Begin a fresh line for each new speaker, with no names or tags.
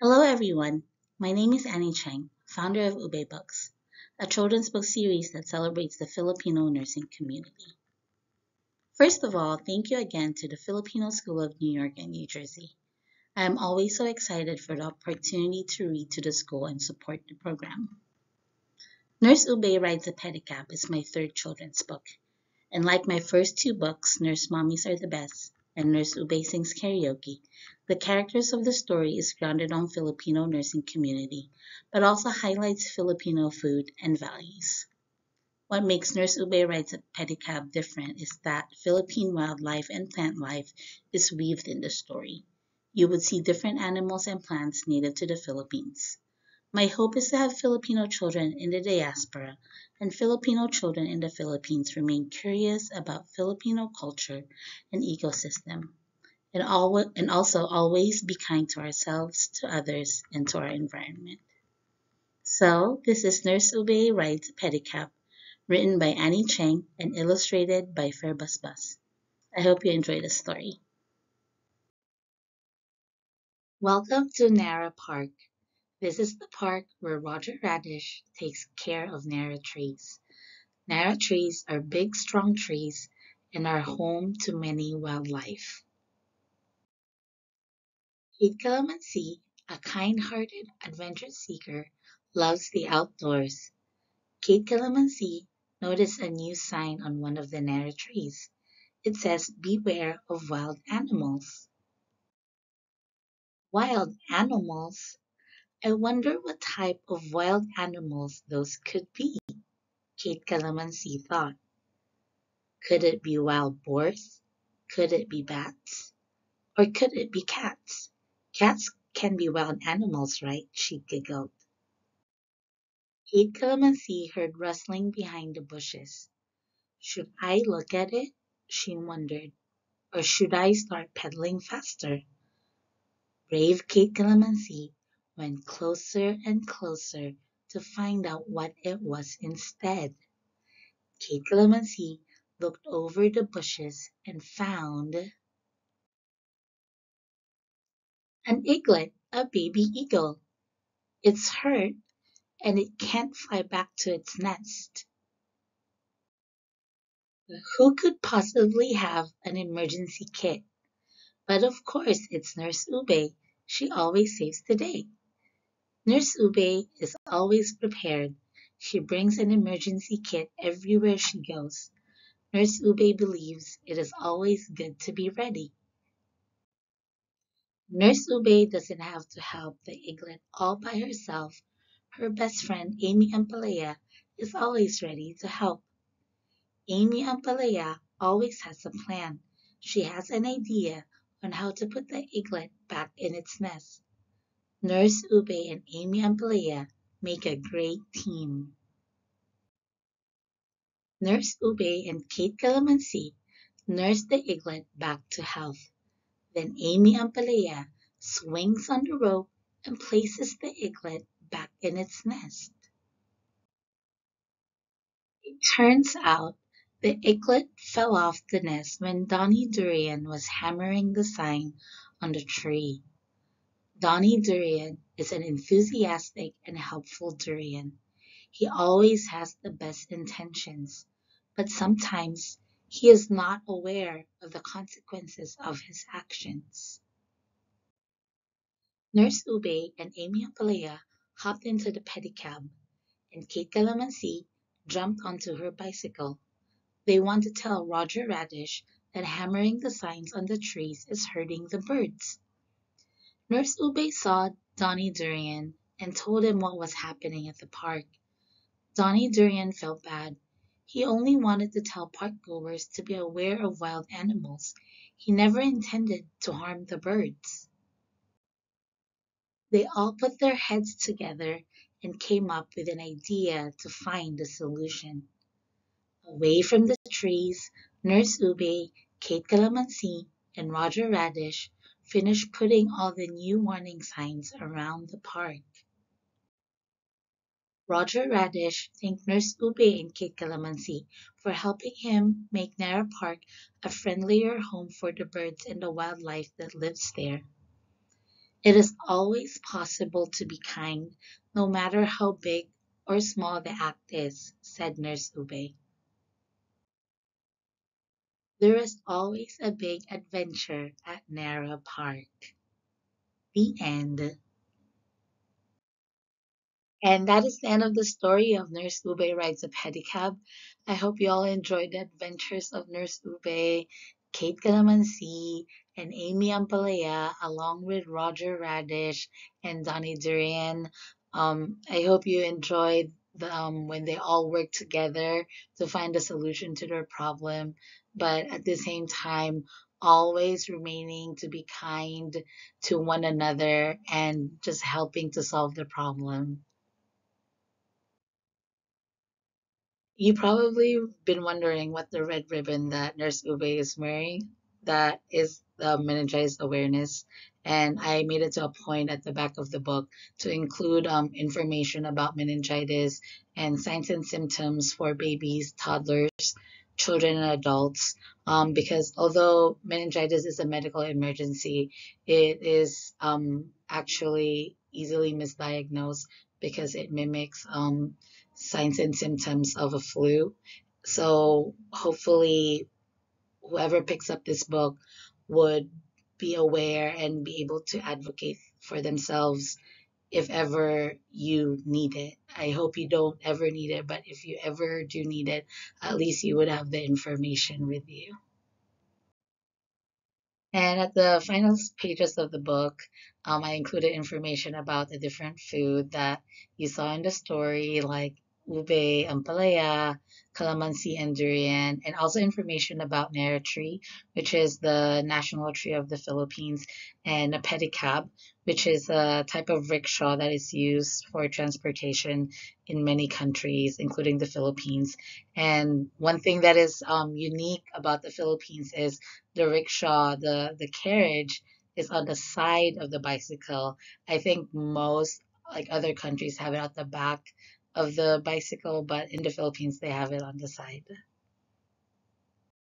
Hello everyone, my name is Annie Cheng, founder of Ube Books, a children's book series that celebrates the Filipino nursing community. First of all, thank you again to the Filipino School of New York and New Jersey. I am always so excited for the opportunity to read to the school and support the program. Nurse Ube Rides a Pedicab is my third children's book, and like my first two books, Nurse Mommies Are the Best and Nurse Ube Sings Karaoke, the characters of the story is grounded on Filipino nursing community, but also highlights Filipino food and values. What makes Nurse Ube Rides a Pedicab different is that Philippine wildlife and plant life is weaved in the story. You would see different animals and plants native to the Philippines. My hope is to have Filipino children in the diaspora and Filipino children in the Philippines remain curious about Filipino culture and ecosystem, and also always be kind to ourselves, to others, and to our environment. So, this is Nurse Ube Rides Pedicab, written by Annie Cheng and illustrated by Bus. I hope you enjoy the story. Welcome to Nara Park. This is the park where Roger Radish takes care of Nara trees. Nara trees are big, strong trees and are home to many wildlife. Kate Calamansi, a kind-hearted adventure seeker, loves the outdoors. Kate Calamansi noticed a new sign on one of the Nara trees. It says, "Beware of wild animals." Wild animals? I wonder what type of wild animals those could be, Kate Calamansi thought. Could it be wild boars? Could it be bats? Or could it be cats? Cats can be wild animals, right? She giggled. Kate Calamansi heard rustling behind the bushes. Should I look at it? She wondered. Or should I start pedaling faster? Brave Kate Calamansi went closer and closer to find out what it was instead. Kate Calamansi looked over the bushes and found an eaglet, a baby eagle. It's hurt and it can't fly back to its nest. Who could possibly have an emergency kit? But of course it's Nurse Ube. She always saves the day. Nurse Ube is always prepared. She brings an emergency kit everywhere she goes. Nurse Ube believes it is always good to be ready. Nurse Ube doesn't have to help the eaglet all by herself. Her best friend, Amy Ampalaya, is always ready to help. Amy Ampalaya always has a plan. She has an idea on how to put the eaglet back in its nest. Nurse Ube and Amy Ampalaya make a great team. Nurse Ube and Kate Calamansi nurse the eaglet back to health. Then Amy Ampalaya swings on the rope and places the eaglet back in its nest. It turns out the eaglet fell off the nest when Donnie Durian was hammering the sign on the tree. Donnie Durian is an enthusiastic and helpful durian. He always has the best intentions, but sometimes he is not aware of the consequences of his actions. Nurse Ube and Amy Apalea hopped into the pedicab, and Kate Calamansi jumped onto her bicycle. They want to tell Roger Radish that hammering the signs on the trees is hurting the birds. Nurse Ube saw Donnie Durian and told him what was happening at the park. Donnie Durian felt bad. He only wanted to tell park-goers to be aware of wild animals. He never intended to harm the birds. They all put their heads together and came up with an idea to find a solution. Away from the trees, Nurse Ube, Kate Calamansi, and Roger Radish finished putting all the new warning signs around the park. Roger Radish thanked Nurse Ube and Kate Calamansi for helping him make Nara Park a friendlier home for the birds and the wildlife that lives there. It is always possible to be kind, no matter how big or small the act is, said Nurse Ube. There is always a big adventure at Nara Park. The end. And that is the end of the story of Nurse Ube Rides a Pedicab. I hope you all enjoyed the adventures of Nurse Ube, Kate Calamansi, and Amy Ampalaya, along with Roger Radish and Donnie Durian. I hope you enjoyed when they all work together to find a solution to their problem, but at the same time, always remaining to be kind to one another and just helping to solve the problem. You probably been wondering what the red ribbon that Nurse Ube is wearing. That is the meningitis awareness. And I made it to a point at the back of the book to include information about meningitis and signs and symptoms for babies, toddlers, children, and adults. Because although meningitis is a medical emergency, it is actually easily misdiagnosed because it mimics signs and symptoms of a flu. So hopefully, whoever picks up this book would be aware and be able to advocate for themselves if ever you need it. I hope you don't ever need it, but if you ever do need it, at least you would have the information with you. And at the final pages of the book, I included information about the different food that you saw in the story, like ube, ampalaya, calamansi, and durian, and also information about Nara tree, which is the national tree of the Philippines, and a pedicab, which is a type of rickshaw that is used for transportation in many countries, including the Philippines. And one thing that is unique about the Philippines is the rickshaw, the carriage is on the side of the bicycle. I think most like other countries have it at the back of the bicycle, but in the Philippines they have it on the side.